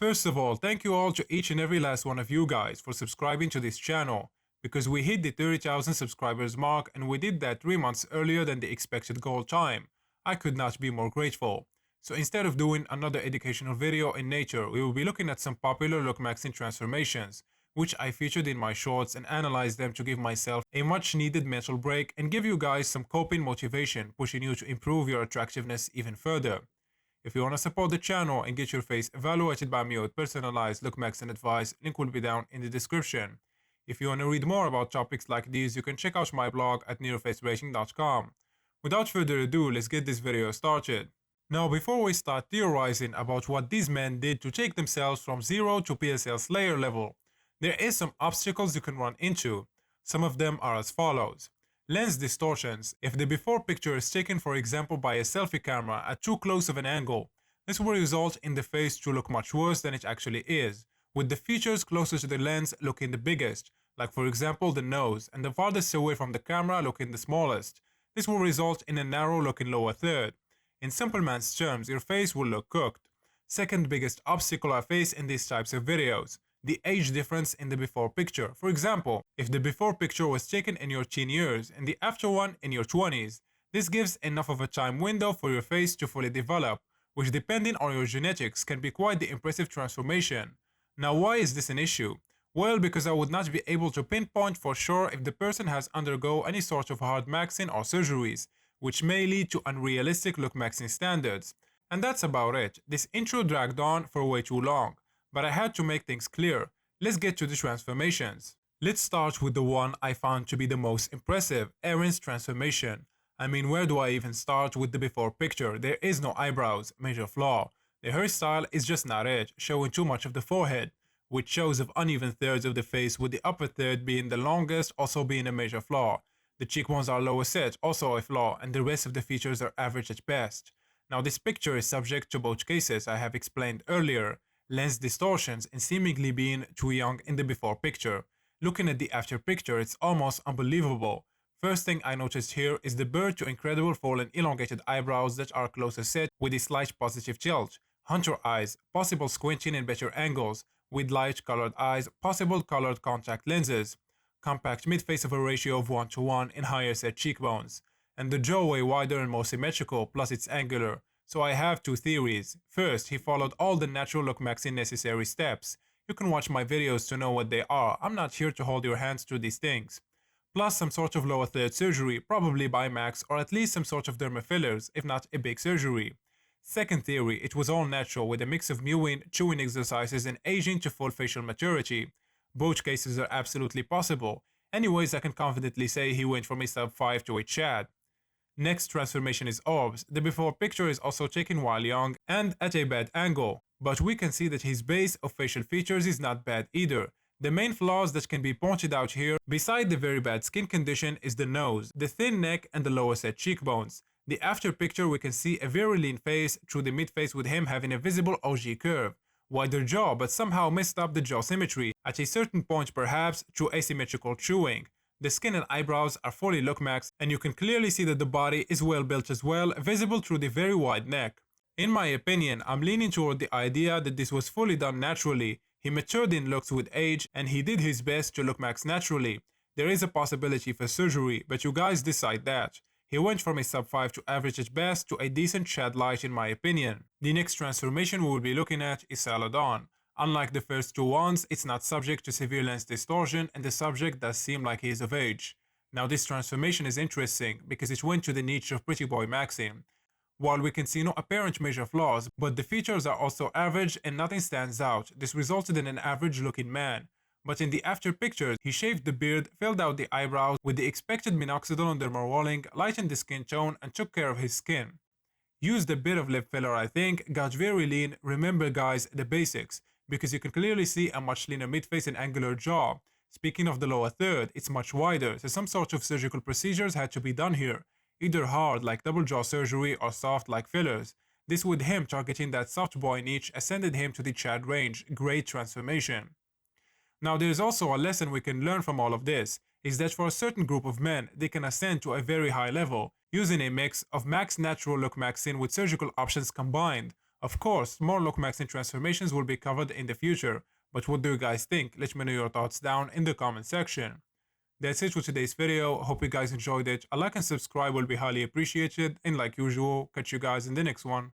First of all, thank you all to each and every last one of you guys for subscribing to this channel, because we hit the 30,000 subscribers mark and we did that 3 months earlier than the expected goal time. I could not be more grateful. So instead of doing another educational video in nature, we will be looking at some popular lookmaxxing transformations, which I featured in my shorts and analyzed them to give myself a much needed mental break and give you guys some coping motivation, pushing you to improve your attractiveness even further. If you want to support the channel and get your face evaluated by me with personalized lookmaxxing advice, link will be down in the description. If you want to read more about topics like these, you can check out my blog at nearfacerating.com. Without further ado, let's get this video started. Now, before we start theorizing about what these men did to take themselves from 0 to PSL Slayer level, there is some obstacles you can run into. Some of them are as follows. Lens distortions. If the before picture is taken, for example, by a selfie camera at too close of an angle, this will result in the face to look much worse than it actually is, with the features closer to the lens looking the biggest, like for example the nose, and the farthest away from the camera looking the smallest. This will result in a narrow looking lower third. In simple man's terms, your face will look cooked. Second biggest obstacle I face in these types of videos: the age difference in the before picture. For example, if the before picture was taken in your teen years and the after one in your 20s, this gives enough of a time window for your face to fully develop, which depending on your genetics can be quite the impressive transformation. Now, why is this an issue? Well, because I would not be able to pinpoint for sure if the person has undergone any sort of hard maxing or surgeries, which may lead to unrealistic lookmaxxing standards. And that's about it. This intro dragged on for way too long, but I had to make things clear. Let's get to the transformations. Let's start with the one I found to be the most impressive, Ehren's transformation. I mean, where do I even start with the before picture? There is no eyebrows, major flaw. The hairstyle is just not it, showing too much of the forehead, which shows of uneven thirds of the face, with the upper third being the longest, also being a major flaw. The cheekbones are lower set, also a flaw, and the rest of the features are average at best. Now, this picture is subject to both cases I have explained earlier: lens distortions and seemingly being too young in the before picture. Looking at the after picture, it's almost unbelievable. First thing I noticed here is the bird to incredible fallen elongated eyebrows that are closer set with a slight positive tilt. Hunter eyes, possible squinting in better angles, with light colored eyes, possible colored contact lenses. Compact mid-face of a ratio of 1:1 in higher set cheekbones. And the jaw way wider and more symmetrical, plus it's angular. So I have two theories. First, he followed all the natural lookmaxxing necessary steps. You can watch my videos to know what they are. I'm not here to hold your hands through these things. Plus some sort of lower third surgery, probably by Max, or at least some sort of derma fillers, if not a big surgery. Second theory, it was all natural with a mix of mewing, chewing exercises, and aging to full facial maturity. Both cases are absolutely possible. Anyways, I can confidently say he went from a sub 5 to a Chad. Next transformation is orbs. The before picture is also taken while young and at a bad angle, but we can see that his base of facial features is not bad either. The main flaws that can be pointed out here, beside the very bad skin condition, is the nose, the thin neck, and the lower set cheekbones. The after picture, we can see a very lean face through the mid-face with him having a visible OG curve. Wider jaw, but somehow messed up the jaw symmetry, at a certain point perhaps through asymmetrical chewing. The skin and eyebrows are fully lookmaxxed, and you can clearly see that the body is well built as well, visible through the very wide neck. In my opinion, I'm leaning toward the idea that this was fully done naturally. He matured in looks with age, and he did his best to lookmaxx naturally. There is a possibility for surgery, but you guys decide that. He went from a sub 5 to average at best to a decent Chad light in my opinion. The next transformation we will be looking at is Salludon. Unlike the first two ones, it's not subject to severe lens distortion, and the subject does seem like he is of age. Now, this transformation is interesting because it went to the niche of pretty boy maxing. While we can see no apparent major flaws, but the features are also average and nothing stands out, this resulted in an average looking man. But in the after pictures, he shaved the beard, filled out the eyebrows with the expected minoxidil on dermal rolling, lightened the skin tone, and took care of his skin. Used a bit of lip filler, I think, got very lean. Remember guys, the basics, because you can clearly see a much leaner mid-face and angular jaw. Speaking of the lower third, it's much wider, so some sort of surgical procedures had to be done here. Either hard like double jaw surgery or soft like fillers. This with him targeting that soft boy niche ascended him to the Chad range. Great transformation. Now, there is also a lesson we can learn from all of this, is that for a certain group of men, they can ascend to a very high level, using a mix of max natural lookmaxxing with surgical options combined. Of course, more lookmaxxing transformations will be covered in the future, but what do you guys think? Let me know your thoughts down in the comment section. That's it for today's video. Hope you guys enjoyed it. A like and subscribe will be highly appreciated, and like usual, catch you guys in the next one.